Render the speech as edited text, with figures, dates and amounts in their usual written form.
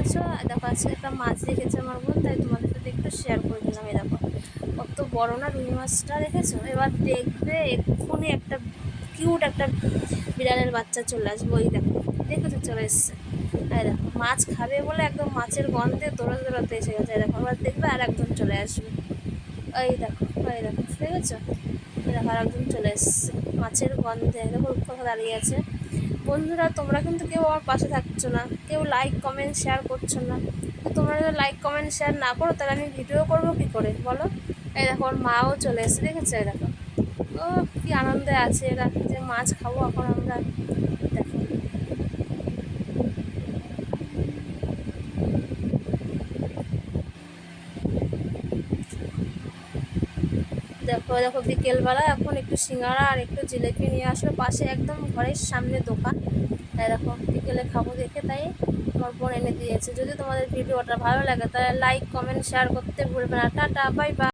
আছো? দেখো আজকে একটা মাছ রেখেছে আমার বোন, তাই তোমাদের সাথে একটু শেয়ার করে দিলাম। এই দেখো কত বড় না রুই মাছটা, দেখেছো? এবার দেখবে এক্ষুনি একটা কিউট একটা বিড়ালের বাচ্চা চলে আসবে। ওই দেখো, দেখেছো চলে এসছে। এই দেখো মাছ খাবে বলে একদম মাছের গন্ধে দৌড়াতে দৌড়াতে এসে গেছে। এই দেখো এবার দেখবে আর একজন চলে আসবে। এই দেখো, এই দেখো, দেখেছো? এই দেখো আর একজন চলে এসছে মাছের গন্ধে। দেখো কোথাও দাঁড়িয়ে আছে। বন্ধুরা, তোমরা কিন্তু কেউ আমার পাশে থাকছো না, কেউ লাইক কমেন্ট শেয়ার করছো না। তো তোমরা যদি লাইক কমেন্ট শেয়ার না করো তাহলে আমি ভিডিও করবো কী করে বলো? এই দেখো ওর মাও চলে এসেছে, দেখেছো? এই দেখো, ও কি আনন্দে আছে এরা যে মাছ খাবো এখন আমরা। দেখো, দেখো দেখো বিকেলবেলা এখন একটু সিঙ্গাড়া আর একটু জিলিপি নিয়ে আসলো, পাশে একদম ঘরের সামনে দোকান। তাই দেখো বিকেলে খাবো দেখে তাই আমার বোন এনে দিয়েছে। যদি তোমাদের ভিডিওটা ভালো লাগে তাহলে লাইক কমেন্ট শেয়ার করতে ভুলবে না। Tata, bye bye.